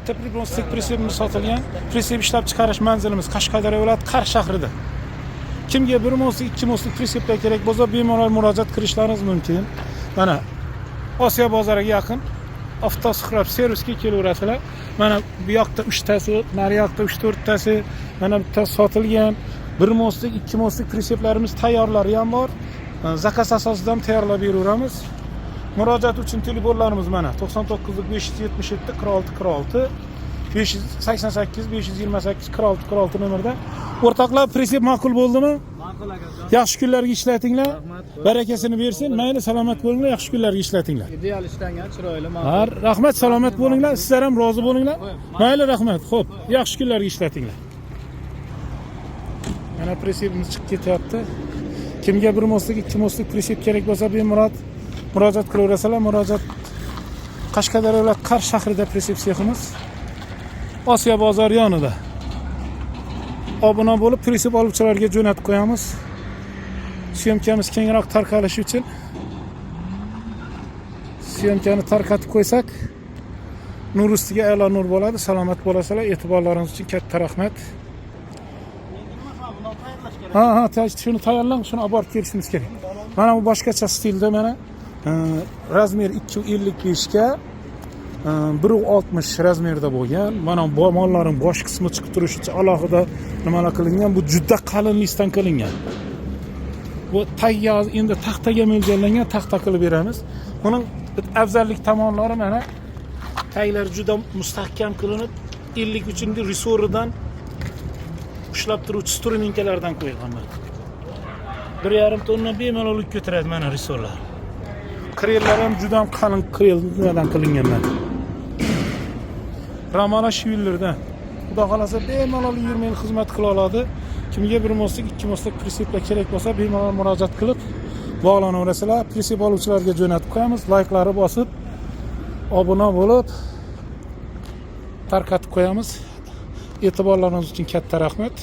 bitta Primostik pritsepimiz sotilgan. Pritsep ishlab chiqarish manzilimiz Qashqadaryo viloyati Qarshi shahrida. Kimga 1 moslik, 2 moslik pritseplar kerak bo'lsa, bemalol murojaat qilishlaringiz mumkin. Mana Osiyo bozoriga yaqin avtosuhrab servisga kelaverasizlar. Mana bu yoqda 3 tasi, nari yoqda 3-4 tasi, mana bitta sotilgan 1 moslik, 2 moslik pritseplarimiz tayyorlari ham bor. Zakaz asosida ham tayyorlab beraveramiz. Murojaat uchun telefonlarimiz mana 99 577 46 46 588 528 46 46 nomerda. O'rtoqlar, pritsep ma'qul bo'ldimi? Ma'qul akajon. Yaxshi kunlarga ishlatinglar. Barakasini bersin. Mayli, salomat bo'linglar, yaxshi kunlarga ishlatinglar. Ideal ishlangan, chiroyli, ma'qul. Har rahmat, salomat bo'linglar. Sizlar ham rozi bo'linglar. Mayli, rahmat. Xo'p, yaxshi kunlarga ishlatinglar. Mana pritsepimiz chiqib ketyapti. Kimga 1 moslik, 2 moslik pritsep kerak bo'lsa, bemalol murojaat qilaverasizlar. Murojaat Qashqadaryo viloyati Qarshi shahrida pritsep seximiz. Osiyo bozori yonida. Obuna bo'lib, pritsep oluvchilarga jo'natib qo'yamiz. Syomkamiz kengroq tarqalishi uchun syomkani tarqatib qo'ysak, nur ustiga a'lo nur bo'ladi. Salomat bo'lasizlar. E'tiborlaringiz uchun katta rahmat. Ha, shuni tayyorlang, shuni olib borib kelishimiz kerak. Mana bu boshqacha stilda mana razmer 255 ga 1.60 razmerda bo'lgan. Mana bu mollaring bosh qismi chiqib turishi uchun alohida nimalar qilingan. Bu juda qalinlikdan qilingan. Bu tayyor endi taxtaga mo'ljallangan, taxta qilib beramiz. Buning afzallik tomonlari mana taglar juda mustahkam qilinib, 53 resoridan ushlab turuvchi struminkalardan qo'yilgan. 1,5 tonna bemalol ko'taradi mana resorlar. Krellar ham juda qalin krellardan qilingan mana. Ramala shivillardan. Xudo xolasa bemalol 20 yil xizmat qila oladi. Kimga 1 moslik, 2 moslik pritseplar kerak bo'lsa, bemalol murojaat qilib bog'lanaverasizlar. Pritsep oluvchilarga jo'natib qo'yamiz. Layklari bosib, obuna bo'lib tarqatib qo'yamiz. E'tiborlaringiz uchun katta rahmat.